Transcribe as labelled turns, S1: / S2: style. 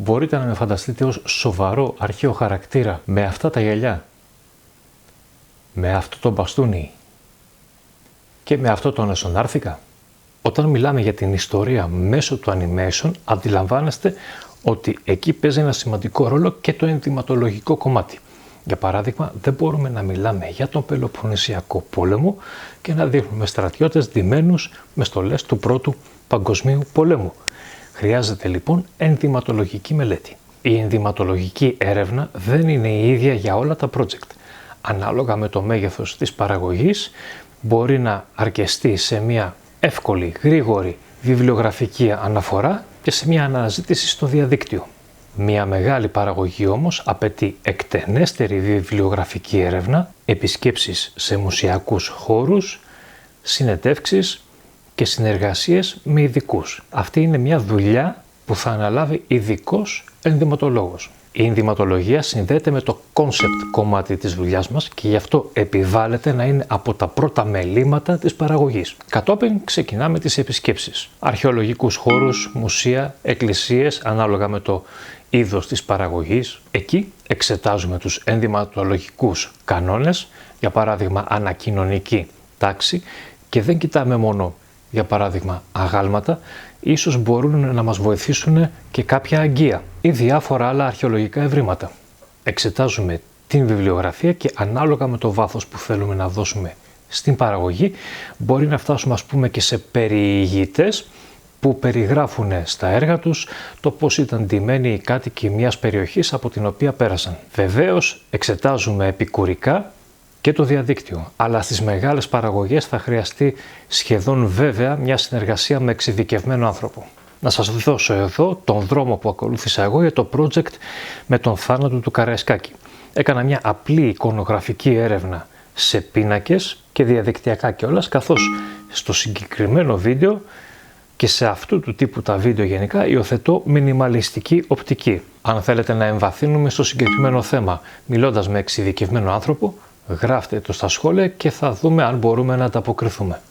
S1: Μπορείτε να με φανταστείτε ως σοβαρό αρχαίο χαρακτήρα με αυτά τα γυαλιά, με αυτό το μπαστούνι και με αυτό το εσωνάρθηκα? Όταν μιλάμε για την ιστορία μέσω του animation, αντιλαμβάνεστε ότι εκεί παίζει ένα σημαντικό ρόλο και το ενδυματολογικό κομμάτι. Για παράδειγμα, δεν μπορούμε να μιλάμε για τον Πελοποννησιακό πόλεμο και να δείχνουμε στρατιώτες ντυμένους με στολές του Πρώτου Παγκοσμίου Πολέμου. Χρειάζεται λοιπόν ενδυματολογική μελέτη. Η ενδυματολογική έρευνα δεν είναι η ίδια για όλα τα project. Ανάλογα με το μέγεθος της παραγωγής, μπορεί να αρκεστεί σε μια εύκολη, γρήγορη βιβλιογραφική αναφορά και σε μια αναζήτηση στο διαδίκτυο. Μια μεγάλη παραγωγή όμως απαιτεί εκτενέστερη βιβλιογραφική έρευνα, επισκέψεις σε μουσειακούς χώρους, συνεντεύξεις και συνεργασίες με ειδικούς. Αυτή είναι μια δουλειά που θα αναλάβει ειδικός ενδυματολόγος. Η ενδυματολογία συνδέεται με το concept κομμάτι της δουλειάς μας και γι' αυτό επιβάλλεται να είναι από τα πρώτα μελήματα της παραγωγής. Κατόπιν ξεκινάμε τις επισκέψεις. Αρχαιολογικούς χώρους, μουσεία, εκκλησίες, ανάλογα με το είδος της παραγωγής. Εκεί εξετάζουμε τους ενδυματολογικούς κανόνες, για παράδειγμα ανακοινωνική τάξη, και δεν κοιτάμε μόνο, για παράδειγμα, αγάλματα, ίσως μπορούν να μας βοηθήσουν και κάποια αγγεία ή διάφορα άλλα αρχαιολογικά ευρήματα. Εξετάζουμε την βιβλιογραφία και ανάλογα με το βάθος που θέλουμε να δώσουμε στην παραγωγή, μπορεί να φτάσουμε ας πούμε και σε περιηγητές που περιγράφουν στα έργα τους το πώς ήταν ντυμένοι οι κάτοικοι μιας περιοχής από την οποία πέρασαν. Βεβαίως εξετάζουμε επικουρικά και το διαδίκτυο, αλλά στις μεγάλες παραγωγές θα χρειαστεί σχεδόν βέβαια μια συνεργασία με εξειδικευμένο άνθρωπο. Να σας δώσω εδώ τον δρόμο που ακολούθησα εγώ για το project με τον θάνατο του Καραϊσκάκη. Έκανα μια απλή εικονογραφική έρευνα σε πίνακες και διαδικτυακά κιόλας, καθώς στο συγκεκριμένο βίντεο και σε αυτού του τύπου τα βίντεο γενικά υιοθετώ μινιμαλιστική οπτική. Αν θέλετε να εμβαθύνουμε στο συγκεκριμένο θέμα μιλώντας με εξειδικευμένο άνθρωπο, γράφτε το στα σχόλια και θα δούμε αν μπορούμε να ανταποκριθούμε.